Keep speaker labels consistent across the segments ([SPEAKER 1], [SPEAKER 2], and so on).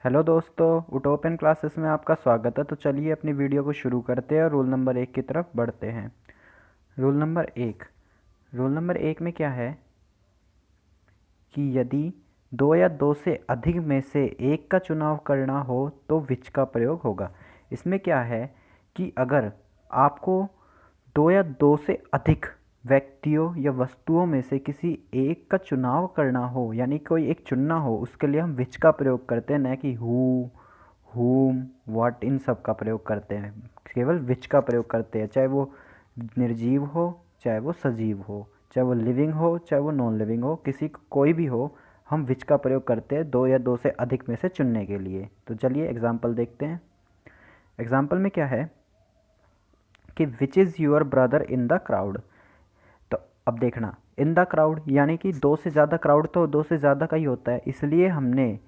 [SPEAKER 1] Hello दोस्तों, उटोपियन classes में आपका स्वागत है। तो चलिए अपनी वीडियो को शुरू करते हैं और रूल नंबर 1 की तरफ बढ़ते हैं। रूल नंबर एक में क्या है कि यदि दो या दो से अधिक में से एक का चुनाव करना हो तो विच का प्रयोग होगा। इसमें क्या है कि अगर आपको दो या दो से अधिक व्यक्तियों या वस्तुओं में से किसी एक का चुनाव करना हो, यानी कोई एक चुनना हो, उसके लिए हम विच का प्रयोग करते हैं, न कि हु, हुम, व्हाट, इन सब का प्रयोग करते हैं। केवल विच का प्रयोग करते हैं, चाहे वो निर्जीव हो, चाहे वो सजीव हो, चाहे वो लिविंग हो, चाहे वो नॉन लिविंग हो, कोई भी हो, हम विच का प्रयोग करते हैं दो या दो से अधिक में से चुनने के लिए। तो चलिए एग्जाम्पल देखते हैं। एग्जाम्पल में क्या है कि which is your brother in the crowd. तो अब देखना, इन द क्राउड यानी कि दो से ज़्यादा, क्राउड तो दो से ज़्यादा का ही होता है, इसलिए हमने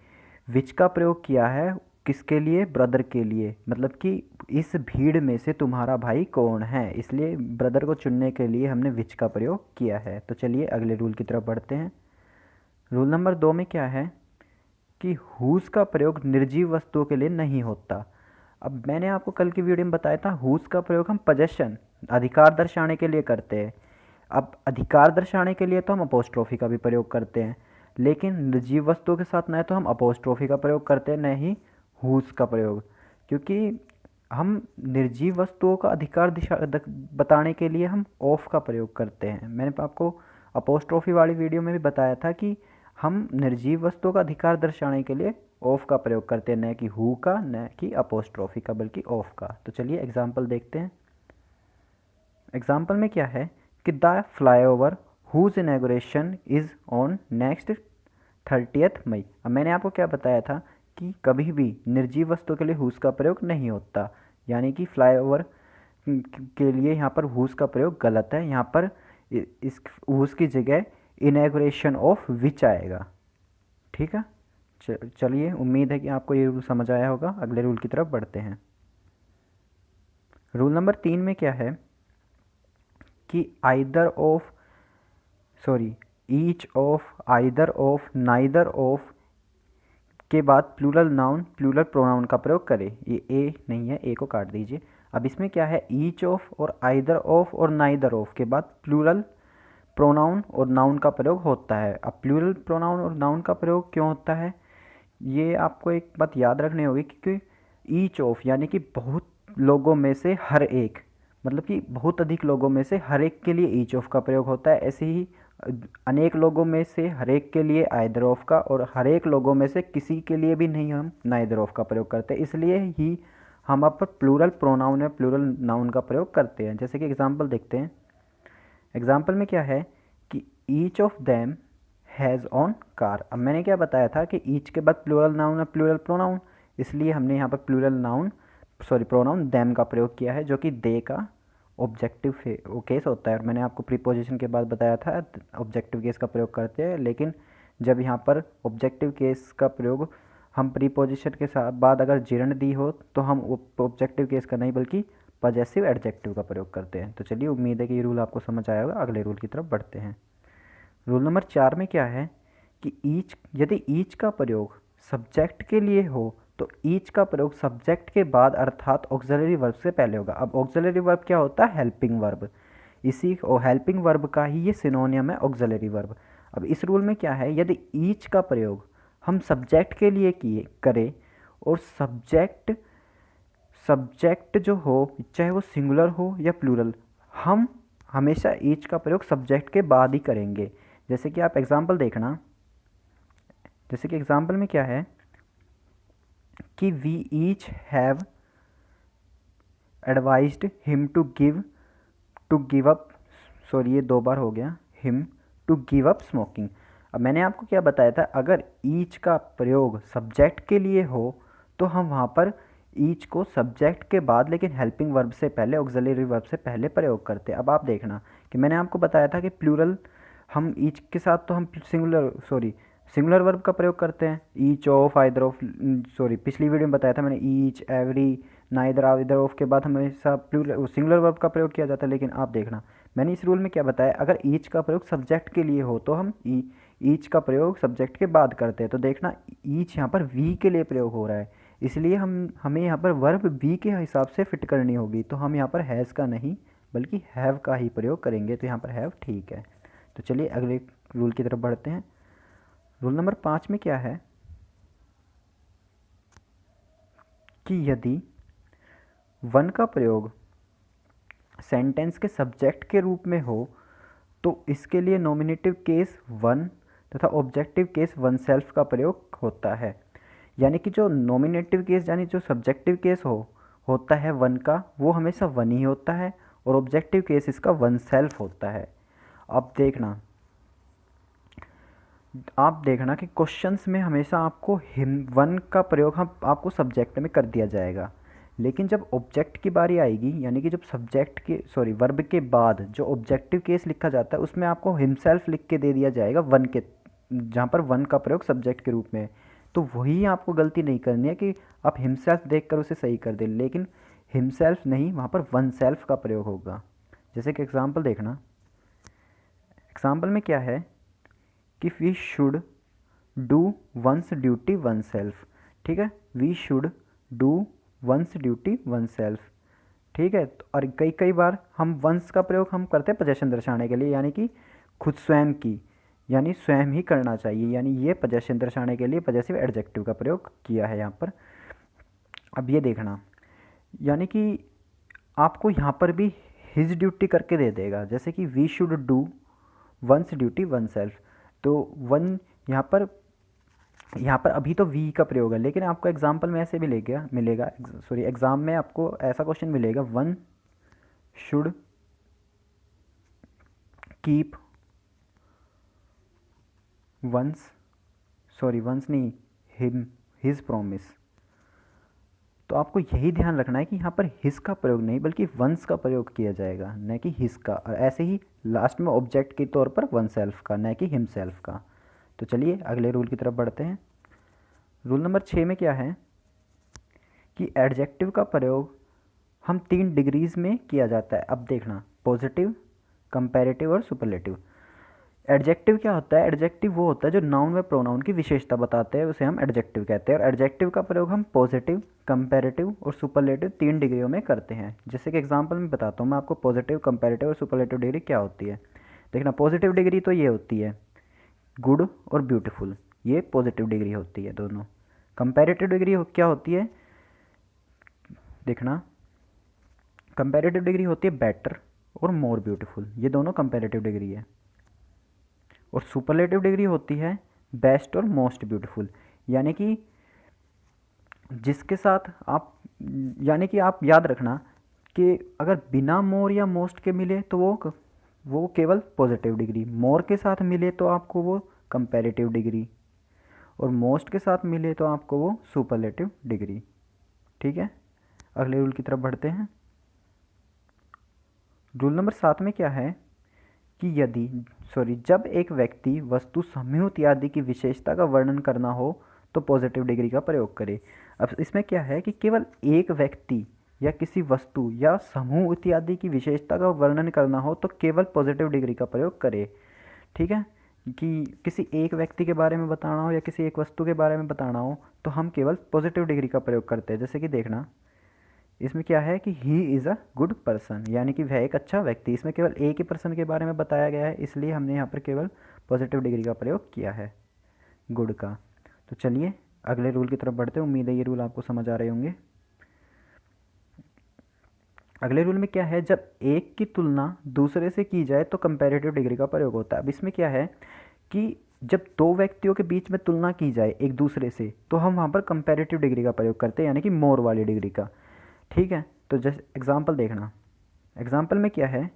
[SPEAKER 1] विच का प्रयोग किया है। किसके लिए? ब्रदर के लिए। मतलब कि इस भीड़ में से तुम्हारा भाई कौन है, इसलिए ब्रदर को चुनने के लिए हमने विच का प्रयोग किया है। तो चलिए अगले रूल की तरफ बढ़ते हैं। रूल नंबर 2 में क्या है कि हुज का प्रयोग निर्जीव वस्तुओं के लिए नहीं होता। अब मैंने आपको कल की वीडियो में बताया था, हुज का प्रयोग हम पोजेशन, अधिकार दर्शाने के लिए करते हैं। अब अधिकार दर्शाने के लिए तो हम अपोस्ट्रोफी का भी प्रयोग करते हैं, लेकिन निर्जीव वस्तुओं के साथ न तो हम अपोस्ट्रोफी का प्रयोग करते हैं, न ही हुज का प्रयोग, क्योंकि हम निर्जीव वस्तुओं का अधिकार दिशा बताने के लिए हम ऑफ का प्रयोग करते हैं। मैंने आपको अपोस्ट्रोफी वाली वीडियो में भी बताया था कि हम निर्जीव वस्तुओं का अधिकार दर्शाने के लिए ऑफ का प्रयोग करते हैं, न कि हु का, न कि अपोस्ट्रोफी का, बल्कि ऑफ का। तो चलिए एग्जाम्पल देखते हैं। एग्जाम्पल में क्या है कि the flyover whose inauguration is on next 30 May. अब मैंने आपको क्या बताया था कि कभी भी निर्जीव वस्तु के लिए हुज का प्रयोग नहीं होता, यानी कि फ्लाईओवर के लिए यहाँ पर हुज का प्रयोग गलत है। यहाँ पर इस हुज की जगह इनॉग्रेशन ऑफ विच आएगा। ठीक है, चलिए उम्मीद है कि आपको ये रूल समझ आया होगा। अगले रूल की तरफ बढ़ते हैं। रूल नंबर 3 में क्या है कि each of, either of, neither of के बाद प्लूरल नाउन, प्लूरल प्रोनाउन का प्रयोग करें। ये ए नहीं है, ए को काट दीजिए। अब इसमें क्या है, ईच ऑफ और आइदर ऑफ और नाइदर ऑफ के बाद प्लूरल प्रोनाउन और नाउन का प्रयोग होता है। अब प्लूरल प्रोनाउन और नाउन का प्रयोग क्यों होता है, ये आपको एक बात याद रखनी होगी, क्योंकि ईच ऑफ यानी कि बहुत लोगों में से हर एक, मतलब कि बहुत अधिक लोगों में से हर एक के लिए ईच ऑफ का प्रयोग होता है। ऐसे ही अनेक लोगों में से हर एक के लिए आइदर ऑफ का, और हर एक लोगों में से किसी के लिए भी नहीं हम नाइदर ऑफ का प्रयोग करते। इसलिए ही हम अब प्लूरल प्रोनाउन या प्लूरल नाउन का प्रयोग करते हैं। जैसे कि एग्जाम्पल देखते हैं। एग्जाम्पल में क्या है कि each of them has on car. अब मैंने क्या बताया था कि ईच के बाद प्लूरल नाउन है, प्लूरल प्रोनाउन, इसलिए हमने यहाँ पर प्रोनाउन देम का प्रयोग किया है, जो कि दे का ऑब्जेक्टिव केस होता है। और मैंने आपको प्रीपोजिशन के बाद बताया था ऑब्जेक्टिव केस का प्रयोग करते हैं, लेकिन जब यहाँ पर ऑब्जेक्टिव केस का प्रयोग हम प्रीपोजिशन के साथ बाद अगर जिरंड दी हो तो हम ऑब्जेक्टिव केस का नहीं बल्कि पजेसिव एडजेक्टिव का प्रयोग करते हैं। तो चलिए उम्मीद है कि ये रूल आपको समझ आया होगा। अगले रूल की तरफ बढ़ते हैं। रूल नंबर 4 में क्या है कि यदि ईच का प्रयोग सब्जेक्ट के लिए हो तो ईच का प्रयोग सब्जेक्ट के बाद अर्थात ऑक्सिलरी वर्ब से पहले होगा। अब ऑक्सिलरी वर्ब क्या होता है? Helping verb. इसी हेल्पिंग वर्ब का ही ये सिनोनियम है ऑक्सिलरी वर्ब। अब इस रूल में क्या है, यदि ईच का प्रयोग हम सब्जेक्ट के लिए करें और सब्जेक्ट जो हो, चाहे वो सिंगुलर हो या प्लूरल, हम हमेशा ईच का प्रयोग सब्जेक्ट के बाद ही करेंगे। जैसे कि आप एग्जाम्पल देखना। जैसे कि एग्जाम्पल में क्या है कि we each have advised him to give up, sorry ये 2 बार हो गया, him to give up smoking. अब मैंने आपको क्या बताया था, अगर ईच का प्रयोग सब्जेक्ट के लिए हो तो हम वहाँ पर ईच को सब्जेक्ट के बाद लेकिन हेल्पिंग वर्ब से पहले, ऑक्सिलरी वर्ब से पहले प्रयोग करते हैं। अब आप देखना कि मैंने आपको बताया था कि प्लूरल हम ईच के साथ तो हम सिंगुलर वर्ब का प्रयोग करते हैं, ईच ऑफ, आइदर ऑफ, पिछली वीडियो में बताया था मैंने, each, every, neither, either of के बाद हमेशा प्लूरल सिंगुलर वर्ब का प्रयोग किया जाता है। लेकिन आप देखना मैंने इस रूल में क्या बताया, अगर ईच का प्रयोग सब्जेक्ट के लिए हो तो हम ईच का प्रयोग सब्जेक्ट के बाद करते हैं। तो देखना ईच यहाँ पर वी के लिए प्रयोग हो रहा है, इसलिए हमें यहाँ पर वर्ब वी के हिसाब से फिट करनी होगी। तो हम यहाँ पर हैज़ का नहीं बल्कि हैव का ही प्रयोग करेंगे। तो यहाँ पर हैव ठीक है। तो चलिए अगले रूल की तरफ बढ़ते हैं। रूल नंबर 5 में क्या है कि यदि वन का प्रयोग सेंटेंस के सब्जेक्ट के रूप में हो तो इसके लिए नॉमिनेटिव केस वन तथा ऑब्जेक्टिव केस वन सेल्फ का प्रयोग होता है। यानी कि जो नॉमिनेटिव केस यानी जो सब्जेक्टिव केस होता है वन का, वो हमेशा वन ही होता है और ऑब्जेक्टिव केस इसका वन सेल्फ होता है। अब आप देखना कि क्वेश्चंस में हमेशा आपको वन का प्रयोग आपको सब्जेक्ट में कर दिया जाएगा, लेकिन जब ऑब्जेक्ट की बारी आएगी यानी कि जब सब्जेक्ट के वर्ब के बाद जो ऑब्जेक्टिव केस लिखा जाता है उसमें आपको हिमसेल्फ लिख के दे दिया जाएगा वन के, जहाँ पर वन का प्रयोग सब्जेक्ट के रूप में है। तो वही आपको गलती नहीं करनी है कि आप हिमसेल्फ देखकर उसे सही कर दें, लेकिन हिमसेल्फ नहीं, वहाँ पर वन सेल्फ का प्रयोग होगा। जैसे कि एग्जाम्पल देखना, एग्जाम्पल में क्या है कि we should do one's duty oneself. ठीक है, we should do one's duty oneself. ठीक है, और कई बार हम वंस का प्रयोग हम करते हैं पोजेशन दर्शाने के लिए, यानी कि खुद स्वयं की, यानी स्वयं ही करना चाहिए, यानी ये पोजेशन दर्शाने के लिए पॉजेसिव एडजेक्टिव का प्रयोग किया है यहाँ पर। अब ये देखना, यानी कि आपको यहाँ पर भी हिज ड्यूटी करके दे देगा, जैसे कि we should do one's duty oneself. तो वन यहाँ पर अभी तो वी का प्रयोग है, लेकिन आपको एग्जाम्पल में ऐसे भी मिलेगा एग्ज़ाम में आपको ऐसा क्वेश्चन मिलेगा, वन शुड कीप वंस नहीं हिज प्रॉमिस। तो आपको यही ध्यान रखना है कि यहाँ पर हिज का प्रयोग नहीं बल्कि वंस का प्रयोग किया जाएगा, न कि हिज का। और ऐसे ही लास्ट में ऑब्जेक्ट के तौर पर वन सेल्फ का, न कि हिम सेल्फ का। तो चलिए अगले रूल की तरफ बढ़ते हैं। रूल नंबर 6 में क्या है कि एडजेक्टिव का प्रयोग हम 3 डिग्रीज में किया जाता है। अब देखना, पॉजिटिव, कंपैरेटिव और सुपरलेटिव। एडजेक्टिव क्या होता है? एडजेक्टिव वो होता है जो नाउन व प्रोनाउन की विशेषता बताते हैं, उसे हम एडजेक्टिव कहते हैं। और एडजेक्टिव का प्रयोग हम पॉजिटिव, कंपैरेटिव और सुपरलेटिव 3 डिग्रियों में करते हैं। जैसे कि एग्जांपल में बताता हूँ मैं आपको, पॉजिटिव, कंपैरेटिव और सुपरलेटिव डिग्री क्या होती है। देखना, पॉजिटिव डिग्री तो ये होती है गुड और ब्यूटीफुल, ये पॉजिटिव डिग्री होती है दोनों। कंपैरेटिव डिग्री क्या होती है? देखना, कंपैरेटिव डिग्री होती है बेटर और मोर ब्यूटीफुल, ये दोनों कंपैरेटिव डिग्री है। और सुपरलेटिव डिग्री होती है बेस्ट और मोस्ट ब्यूटीफुल, यानी कि जिसके साथ आप, यानी कि आप याद रखना कि अगर बिना मोर या मोस्ट के मिले तो वो केवल पॉजिटिव डिग्री, मोर के साथ मिले तो आपको वो कंपैरेटिव डिग्री, और मोस्ट के साथ मिले तो आपको वो सुपरलेटिव डिग्री। ठीक है, अगले रूल की तरफ बढ़ते हैं। रूल नंबर 7 में क्या है कि जब एक व्यक्ति, वस्तु, समूह इत्यादि की विशेषता का वर्णन करना हो तो पॉजिटिव डिग्री का प्रयोग करे। अब इसमें क्या है कि केवल एक व्यक्ति या किसी वस्तु या समूह इत्यादि की विशेषता का वर्णन करना हो तो केवल पॉजिटिव डिग्री का प्रयोग करे। ठीक है, कि किसी एक व्यक्ति के बारे में बताना हो या किसी एक वस्तु के बारे में बताना हो तो हम केवल पॉजिटिव डिग्री का प्रयोग करते हैं। जैसे कि देखना, इसमें क्या है कि he is a good person, यानी कि वह एक अच्छा व्यक्ति। इसमें केवल एक ही पर्सन के बारे में बताया गया है, इसलिए हमने यहाँ पर केवल पॉजिटिव डिग्री का प्रयोग किया है, गुड का। तो चलिए अगले रूल की तरफ बढ़ते हैं। उम्मीद है ये रूल आपको समझ आ रहे होंगे। अगले रूल में क्या है, जब एक की तुलना दूसरे से की जाए तो कंपैरेटिव डिग्री का प्रयोग होता है। अब इसमें क्या है कि जब दो व्यक्तियों के बीच में तुलना की जाए एक दूसरे से तो हम वहाँ पर कंपैरेटिव डिग्री का प्रयोग करते हैं, यानी कि मोर वाली डिग्री का। ठीक है, तो जैसे एग्जाम्पल देखना, एग्जाम्पल में क्या है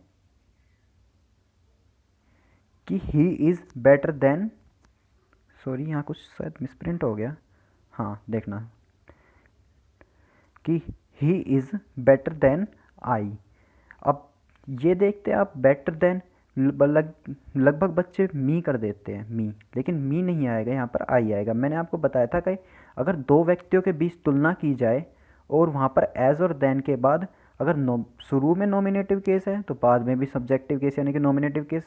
[SPEAKER 1] कि ही इज़ बेटर देन, यहाँ कुछ शायद मिसप्रिंट हो गया। हाँ, देखना कि he is better than I. अब ये देखते हैं आप, बेटर देन लगभग बच्चे मी कर देते हैं, मी, लेकिन मी नहीं आएगा, यहाँ पर आई आएगा। मैंने आपको बताया था कि अगर दो व्यक्तियों के बीच तुलना की जाए और वहाँ पर एज और देन के बाद अगर शुरू में नॉमिनेटिव केस है तो बाद में भी सब्जेक्टिव केस यानी कि नॉमिनेटिव केस,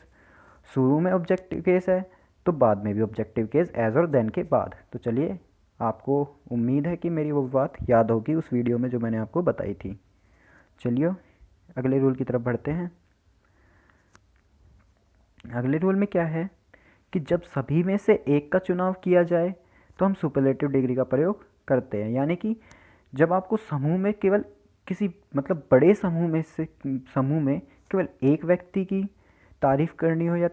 [SPEAKER 1] शुरू में ऑब्जेक्टिव केस है तो बाद में भी ऑब्जेक्टिव केस एज और देन के बाद। तो चलिए, आपको उम्मीद है कि मेरी वो बात याद होगी उस वीडियो में जो मैंने आपको बताई थी। चलिए अगले रूल की तरफ बढ़ते हैं। अगले रूल में क्या है कि जब सभी में से एक का चुनाव किया जाए तो हम सुपरलेटिव डिग्री का प्रयोग करते हैं। यानी कि जब आपको समूह में केवल किसी मतलब बड़े समूह में केवल एक व्यक्ति की तारीफ करनी हो या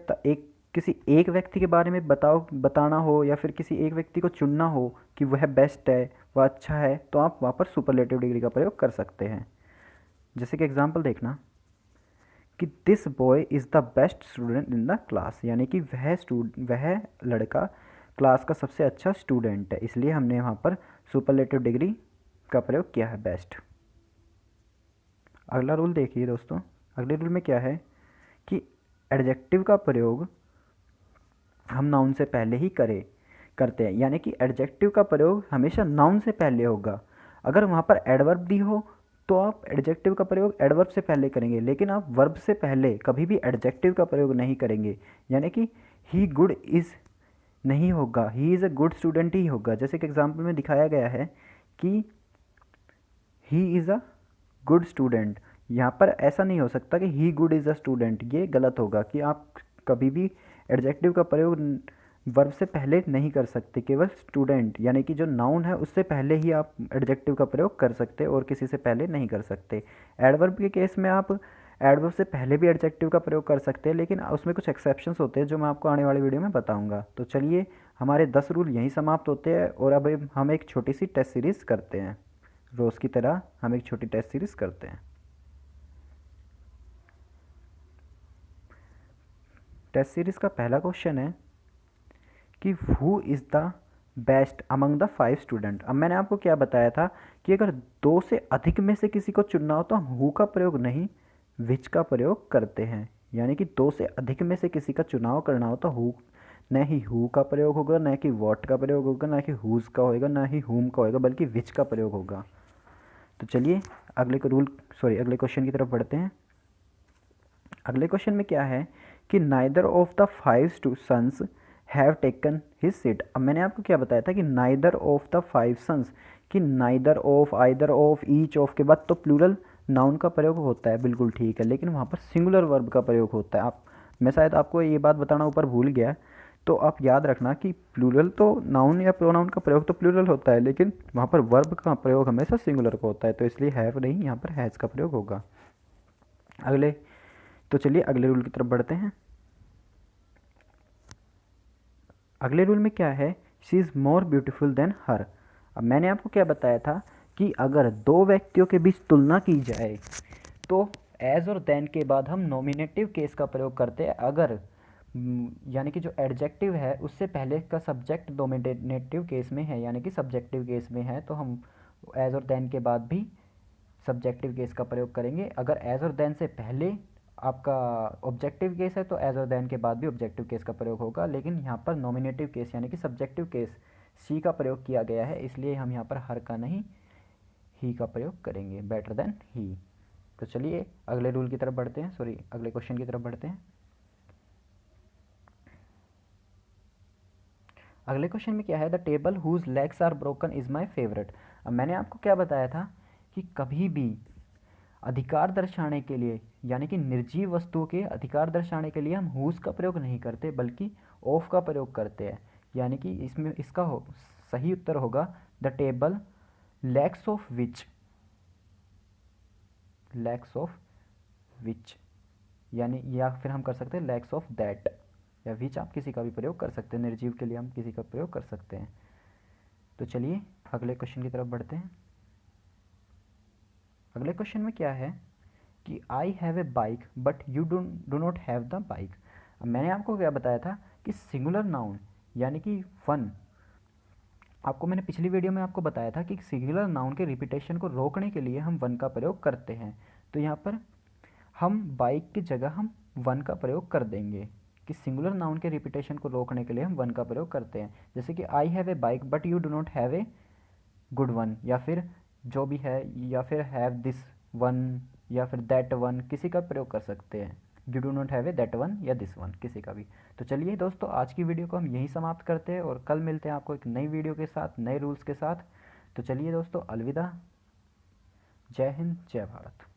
[SPEAKER 1] किसी एक व्यक्ति के बारे में बताना हो या फिर किसी एक व्यक्ति को चुनना हो कि वह बेस्ट है, वह अच्छा है, तो आप वहाँ पर सुपरलेटिव डिग्री का प्रयोग कर सकते हैं। जैसे कि एग्जांपल देखना कि this boy is the best student in the class, यानी कि वह लड़का क्लास का सबसे अच्छा स्टूडेंट है, इसलिए हमने वहाँ पर सुपरलेटिव डिग्री का प्रयोग किया है, बेस्ट। अगला रूल देखिए दोस्तों। अगले रूल में क्या है कि एडजेक्टिव का प्रयोग हम नाउन से पहले ही करते हैं। यानी कि एडजेक्टिव का प्रयोग हमेशा नाउन से पहले होगा। अगर वहाँ पर एडवर्ब दी हो तो आप एडजेक्टिव का प्रयोग एडवर्ब से पहले करेंगे, लेकिन आप वर्ब से पहले कभी भी एडजेक्टिव का प्रयोग नहीं करेंगे। यानी कि ही गुड इज़ नहीं होगा, he is a good student ही होगा। जैसे कि एग्जाम्पल में दिखाया गया है कि he is a good student, यहाँ पर ऐसा नहीं हो सकता कि he good is a student, ये गलत होगा कि आप कभी भी एडजेक्टिव का प्रयोग वर्ब से पहले नहीं कर सकते, केवल स्टूडेंट यानी कि जो नाउन है उससे पहले ही आप एडजेक्टिव का प्रयोग कर सकते और किसी से पहले नहीं कर सकते। एडवर्ब के केस में आप एडवर्ब से पहले भी एडजेक्टिव का प्रयोग कर सकते हैं, लेकिन उसमें कुछ एक्सेप्शंस होते हैं जो मैं आपको आने वाली वीडियो में बताऊंगा। तो चलिए, हमारे 10 रूल यहीं समाप्त होते हैं और अब हम एक छोटी सी टेस्ट सीरीज़ करते हैं। रोज़ की तरह हम एक छोटी टेस्ट सीरीज़ करते हैं। टेस्ट सीरीज़ का पहला क्वेश्चन है कि who is the best among the 5 student. अब मैंने आपको क्या बताया था कि अगर 2 से अधिक में से किसी को चुनना हो तो हम हु का प्रयोग नहीं विच का प्रयोग करते हैं। यानी कि 2 से अधिक में से किसी का चुनाव करना हो तो न ही हु का प्रयोग होगा, न कि वॉट का प्रयोग होगा, न कि हुज का होगा, न ही हुम का होगा, बल्कि विच का प्रयोग होगा। तो चलिए अगले क्वेश्चन की तरफ बढ़ते हैं। अगले क्वेश्चन में क्या है कि neither of the 5 sons have taken his seat. अब मैंने आपको क्या बताया था कि नाइदर ऑफ द 5 सन्स, कि neither of, either of, each of के बाद तो प्लूरल नाउन का प्रयोग होता है, बिल्कुल ठीक है, लेकिन वहाँ पर सिंगुलर वर्ब का प्रयोग होता है। मैं शायद आपको ये बात बताना ऊपर भूल गया, तो आप याद रखना कि प्लूरल तो नाउन या प्रोनाउन का प्रयोग तो प्लूरल होता है, लेकिन वहाँ पर वर्ब का प्रयोग हमेशा सिंगुलर का होता है, तो इसलिए हैव नहीं, यहाँ पर हैज़ का प्रयोग होगा। तो चलिए अगले रूल की तरफ बढ़ते हैं। अगले रूल में क्या है, she is more beautiful than her. अब मैंने आपको क्या बताया था कि अगर 2 व्यक्तियों के बीच तुलना की जाए तो एज और देन के बाद हम नॉमिनेटिव केस का प्रयोग करते हैं। अगर यानी कि जो एडजेक्टिव है उससे पहले का सब्जेक्ट नॉमिनेटिव केस में है, यानी कि सब्जेक्टिव केस में है, तो हम एज और देन के बाद भी सब्जेक्टिव केस का प्रयोग करेंगे। अगर एज और देन से पहले आपका ऑब्जेक्टिव केस है तो एज और देन के बाद भी ऑब्जेक्टिव केस का प्रयोग होगा, लेकिन यहाँ पर नॉमिनेटिव केस यानी कि सब्जेक्टिव केस सी का प्रयोग किया गया है, इसलिए हम यहाँ पर हर का नहीं ही का प्रयोग करेंगे, बेटर देन ही। तो चलिए अगले रूल की तरफ बढ़ते हैं, अगले क्वेश्चन की तरफ बढ़ते हैं। अगले क्वेश्चन में क्या है, the table whose legs are broken is my favourite. अब मैंने आपको क्या बताया था कि कभी भी अधिकार दर्शाने के लिए यानी कि निर्जीव वस्तुओं के अधिकार दर्शाने के लिए हम हुज का प्रयोग नहीं करते बल्कि ऑफ का प्रयोग करते हैं। यानी कि इसमें इसका सही उत्तर होगा the table lakhs of which, यानी या फिर हम कर सकते हैं लैक्स ऑफ दैट, या विच आप किसी का भी प्रयोग कर सकते हैं, निर्जीव के लिए हम किसी का प्रयोग कर सकते हैं। तो चलिए अगले क्वेश्चन की तरफ बढ़ते हैं। अगले क्वेश्चन में क्या है कि I have a bike but you do not have the bike. अब मैंने आपको क्या बताया था कि सिंगुलर नाउन यानी कि वन, आपको मैंने पिछली वीडियो में आपको बताया था कि सिंगुलर नाउन के रिपीटेशन को रोकने के लिए हम वन का प्रयोग करते हैं। तो यहाँ पर हम बाइक की जगह हम वन का प्रयोग कर देंगे कि सिंगुलर नाउन के रिपीटेशन को रोकने के लिए हम वन का प्रयोग करते हैं। जैसे कि I have a bike but you do not have a good one, या फिर जो भी है, या फिर हैव दिस वन, या फिर दैट वन, किसी का प्रयोग कर सकते हैं। You do not have a that one या दिस वन, किसी का भी। तो चलिए दोस्तों, आज की वीडियो को हम यहीं समाप्त करते हैं और कल मिलते हैं आपको एक नई वीडियो के साथ, नए रूल्स के साथ। तो चलिए दोस्तों, अलविदा, जय हिंद, जय भारत।